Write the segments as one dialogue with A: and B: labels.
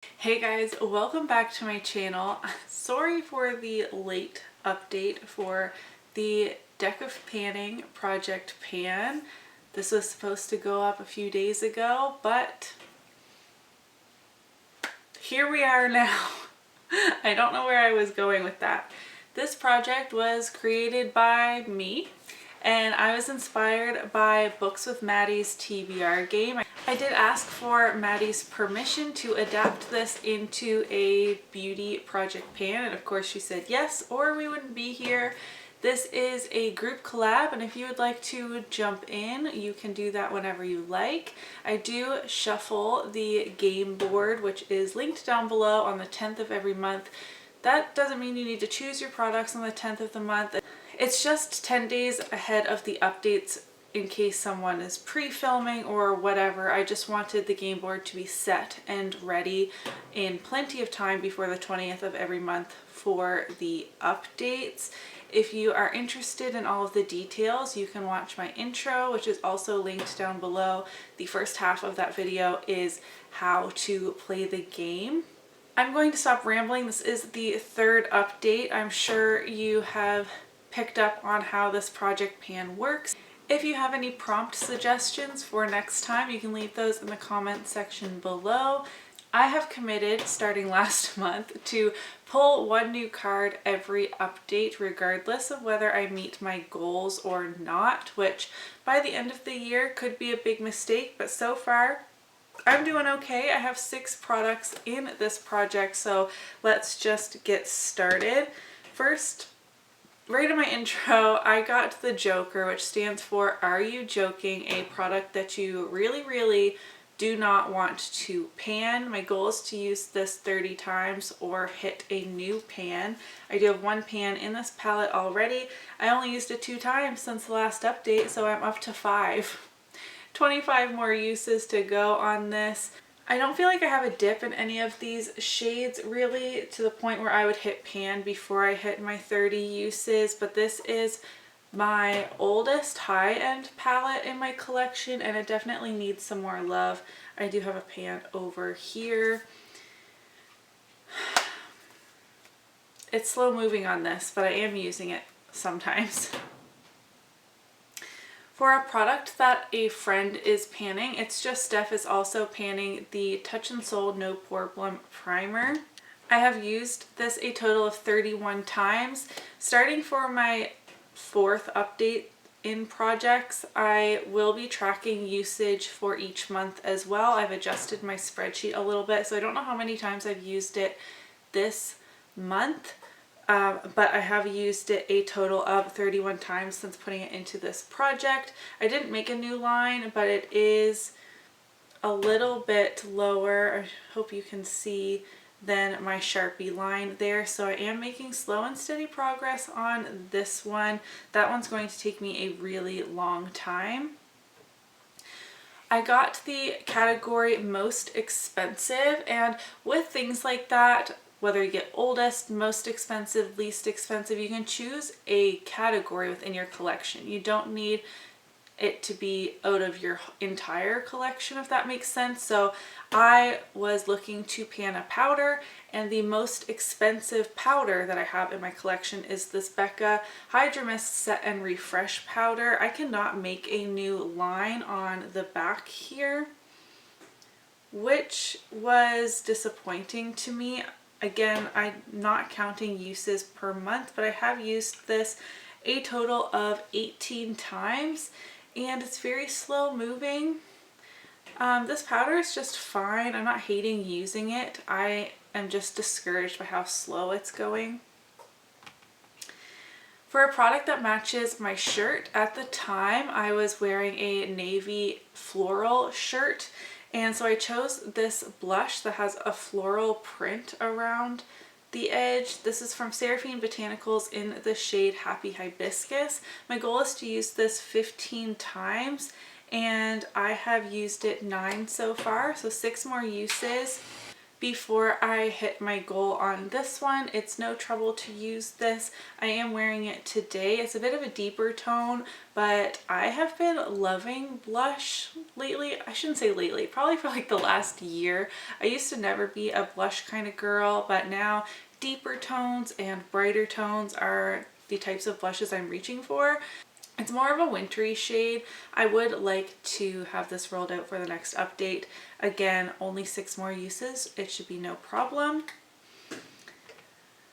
A: Hey guys, welcome back to my channel. Sorry for the late update for the Deck of Panning Project Pan. This was supposed to go up a few days ago, but here we are now. I don't know where I was going with that. This project was created by me, and I was inspired by Books with Maddie's TBR game. I did ask for Maddie's permission to adapt this into a beauty project pan, and of course she said yes, or we wouldn't be here. This is a group collab, and if you would like to jump in, you can do that whenever you like. I do shuffle the game board, which is linked down below, on the 10th of every month. That doesn't mean you need to choose your products on the 10th of the month. It's just 10 days ahead of the updates in case someone is pre-filming or whatever. I just wanted the game board to be set and ready in plenty of time before the 20th of every month for the updates. If you are interested in all of the details, you can watch my intro, which is also linked down below. The first half of that video is how to play the game. I'm going to stop rambling. This is the third update. I'm sure you have picked up on how this project pan works. If you have any prompt suggestions for next time, you can leave those in the comment section below. I have committed, starting last month, to pull one new card every update, regardless of whether I meet my goals or not, which by the end of the year could be a big mistake, but so far I'm doing okay. I have 6 products in this project, so let's just get started. First, right in my intro, I got the Joker, which stands for Are You Joking? A product that you really do not want to pan. My goal is to use this 30 times or hit a new pan. I do have 1 pan in this palette already. I only used it 2 times since the last update, so I'm up to 5. 25 more uses to go on this. I don't feel like I have a dip in any of these shades really, to the point where I would hit pan before I hit my 30 uses, but this is my oldest high-end palette in my collection and it definitely needs some more love. I do have a pan over here. It's slow moving on this, but I am using it sometimes. For a product that a friend is panning, it's just Steph is also panning the Touch In Sol No Poreblem primer. I have used this a total of 31 times. Starting for my 4th update in projects, I will be tracking usage for each month as well. I've adjusted my spreadsheet a little bit, so I don't know how many times I've used it this month. But I have used it a total of 31 times since putting it into this project. I didn't make a new line, but it is a little bit lower, I hope you can see, than my Sharpie line there. So I am making slow and steady progress on this one. That one's going to take me a really long time. I got the category most expensive, and with things like that, whether you get oldest, most expensive, least expensive, you can choose a category within your collection. You don't need it to be out of your entire collection, if that makes sense. So I was looking to pan a powder, and the most expensive powder that I have in my collection is this Becca Hydra Mist Set and Refresh powder. I cannot make a new line on the back here, which was disappointing to me. Again, I'm not counting uses per month, but I have used this a total of 18 times, and it's very slow moving. This powder is just fine. I'm not hating using it. I am just discouraged by how slow it's going. For a product that matches my shirt, at the time I was wearing a navy floral shirt, and so I chose this blush that has a floral print around the edge. This is from Seraphine Botanicals in the shade Happy Hibiscus. My goal is to use this 15 times, and I have used it 9 so far, so 6 more uses. before I hit my goal on this one. It's no trouble to use this. I am wearing it today. It's a bit of a deeper tone, but I have been loving blush lately. I shouldn't say lately, probably for like the last year. I used to never be a blush kind of girl, but now deeper tones and brighter tones are the types of blushes I'm reaching for. It's more of a wintry shade. I would like to have this rolled out for the next update. Again, only 6 more uses. It should be no problem.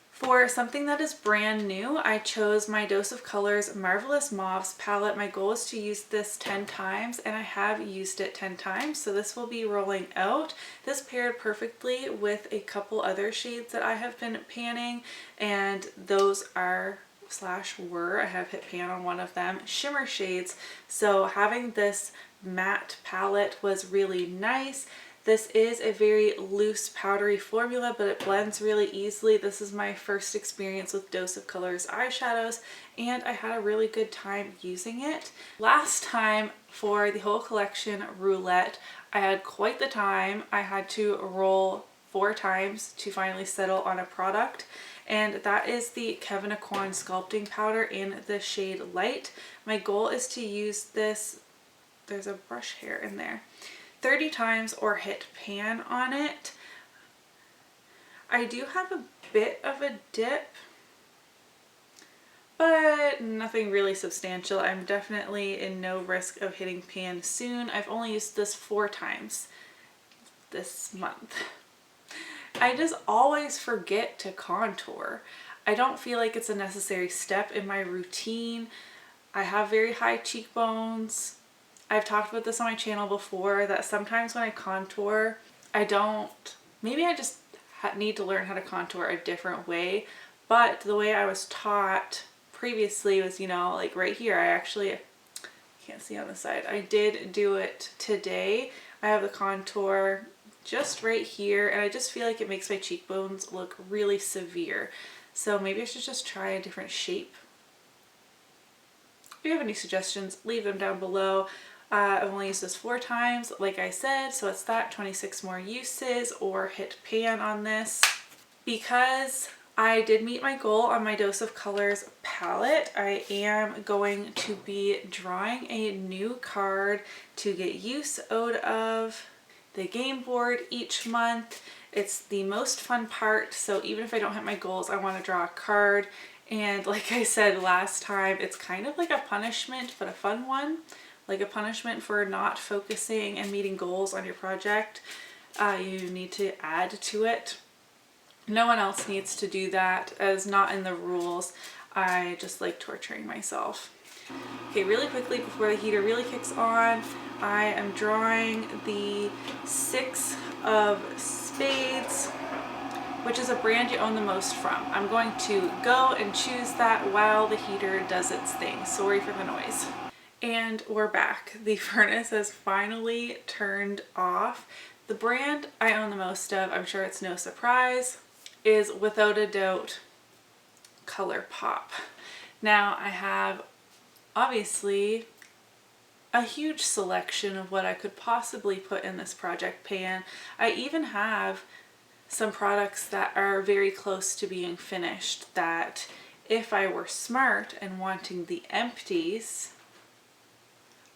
A: For something that is brand new, I chose my Dose of Colors Marvelous Mauves palette. My goal is to use this 10 times, and I have used it 10 times, so this will be rolling out. This paired perfectly with a couple other shades that I have been panning, and those are were, I have hit pan on one of them, shimmer shades. So having this matte palette was really nice. This is a very loose powdery formula, but it blends really easily. This is my first experience with Dose of Colors eyeshadows, and I had a really good time using it. Last time for the whole collection roulette, I had quite the time. I had to roll 4 times to finally settle on a product, and that is the Kevyn Aucoin Sculpting Powder in the shade Light. My goal is to use this, there's a brush hair in there, 30 times or hit pan on it. I do have a bit of a dip, but nothing really substantial. I'm definitely in no risk of hitting pan soon. I've only used this 4 times this month. I just always forget to contour. I don't feel like it's a necessary step in my routine. I have very high cheekbones. I've talked about this on my channel before, that sometimes when I contour, maybe I just need to learn how to contour a different way. But the way I was taught previously was, you know, like right here, I can't see on the side. I did do it today. I have the contour just right here, and I just feel like it makes my cheekbones look really severe. So maybe I should just try a different shape. If you have any suggestions, leave them down below. I've only used this 4 times, like I said, so it's that 26 more uses or hit pan on this. Because I did meet my goal on my Dose of Colors palette, I am going to be drawing a new card to get use out of the game board each month. It's the most fun part, so even if I don't hit my goals, I want to draw a card. And like I said last time, it's kind of like a punishment, but a fun one. Like a punishment for not focusing and meeting goals on your project. You need to add to it. No one else needs to do that, as not in the rules. I just like torturing myself. Okay, really quickly before the heater really kicks on, I am drawing the 6 of Spades, which is a brand you own the most from. I'm going to go and choose that while the heater does its thing. Sorry for the noise. And we're back. The furnace has finally turned off. The brand I own the most of, I'm sure it's no surprise, is without a doubt ColourPop. Now I have obviously a huge selection of what I could possibly put in this project pan. I even have some products that are very close to being finished that if I were smart and wanting the empties,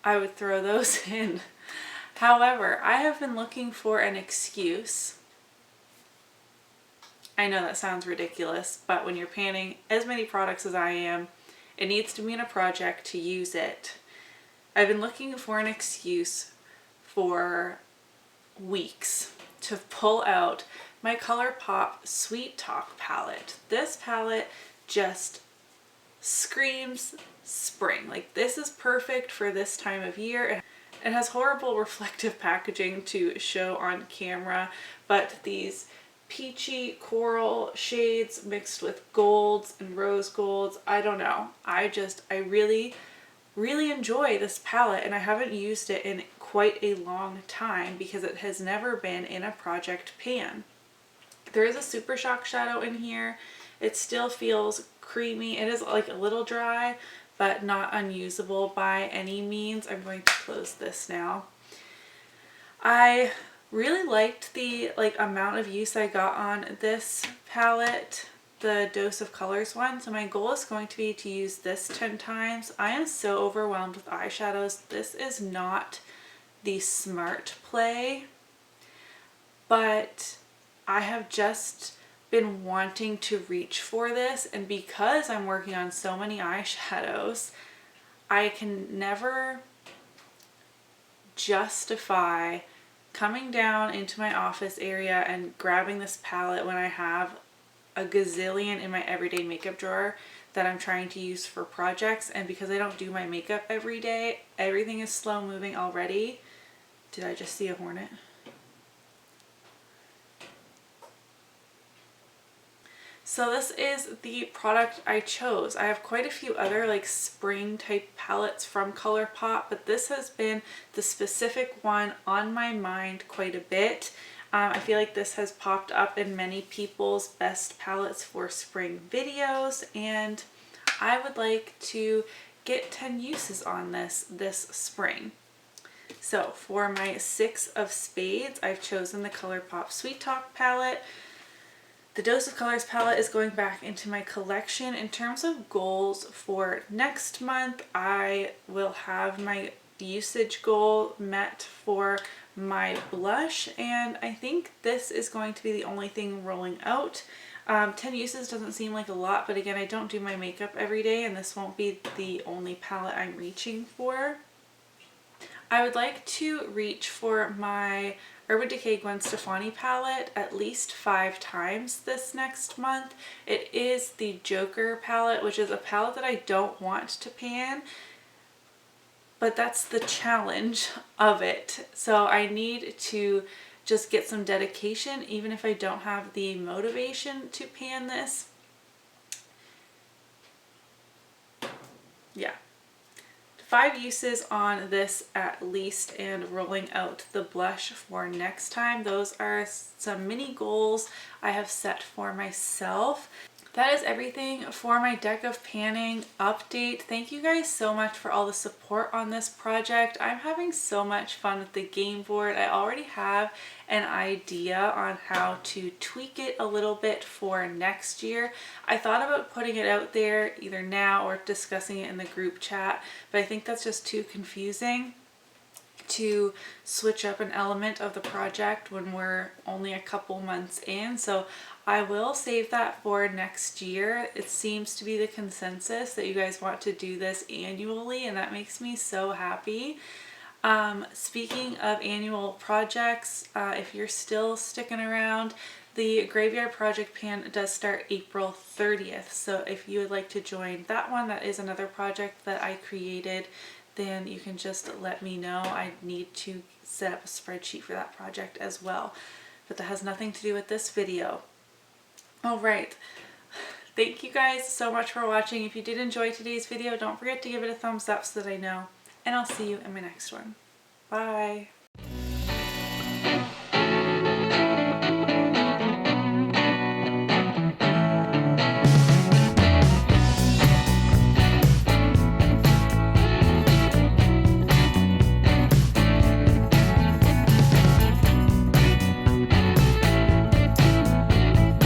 A: I would throw those in. However, I have been looking for an excuse. I know that sounds ridiculous, but when you're panning as many products as I am, it needs to be in a project to use it. I've been looking for an excuse for weeks to pull out my ColourPop Sweet Talk palette. This palette just screams spring. Like, this is perfect for this time of year. It has horrible reflective packaging to show on camera, but these peachy coral shades mixed with golds and rose golds, I don't know. I really enjoy this palette, and I haven't used it in quite a long time because it has never been in a project pan. There is a Super Shock shadow in here. It still feels creamy. It is like a little dry, but not unusable by any means. I'm going to close this now. I Really liked the amount of use I got on this palette, the Dose of Colors one. So my goal is going to be to use this 10 times. I am so overwhelmed with eyeshadows. This is not the smart play, but I have just been wanting to reach for this, and because I'm working on so many eyeshadows, I can never justify coming down into my office area and grabbing this palette when I have a gazillion in my everyday makeup drawer that I'm trying to use for projects. And because I don't do my makeup every day, everything is slow moving already. Did I just see a hornet? So this is the product I chose. I have quite a few other like spring type palettes from ColourPop, but this has been the specific one on my mind quite a bit. I feel like this has popped up in many people's best palettes for spring videos, and I would like to get 10 uses on this spring. So for my 6 of spades, I've chosen the ColourPop Sweet Talk palette. The Dose of Colors palette is going back into my collection. In terms of goals for next month, I will have my usage goal met for my blush, and I think this is going to be the only thing rolling out. 10 uses doesn't seem like a lot, but again, I don't do my makeup every day, and this won't be the only palette I'm reaching for. I would like to reach for my Urban Decay Gwen Stefani palette at least 5 times this next month. It is the Joker palette, which is a palette that I don't want to pan, but that's the challenge of it. So I need to just get some dedication, even if I don't have the motivation to pan this. Yeah. 5 uses on this at least, and rolling out the blush for next time. Those are some mini goals I have set for myself. That is everything for my deck of panning update. Thank you guys so much for all the support on this project. I'm having so much fun with the game board. I already have an idea on how to tweak it a little bit for next year. I thought about putting it out there either now or discussing it in the group chat, but I think that's just too confusing to switch up an element of the project when we're only a couple months in. So I will save that for next year. It seems to be the consensus that you guys want to do this annually, and that makes me so happy. Speaking of annual projects, if you're still sticking around, the Graveyard Project Pan does start April 30th. So if you would like to join that one, that is another project that I created, then you can just let me know. I need to set up a spreadsheet for that project as well, but that has nothing to do with this video. All right. Thank you guys so much for watching. If you did enjoy today's video, don't forget to give it a thumbs up so that I know, and I'll see you in my next one. Bye.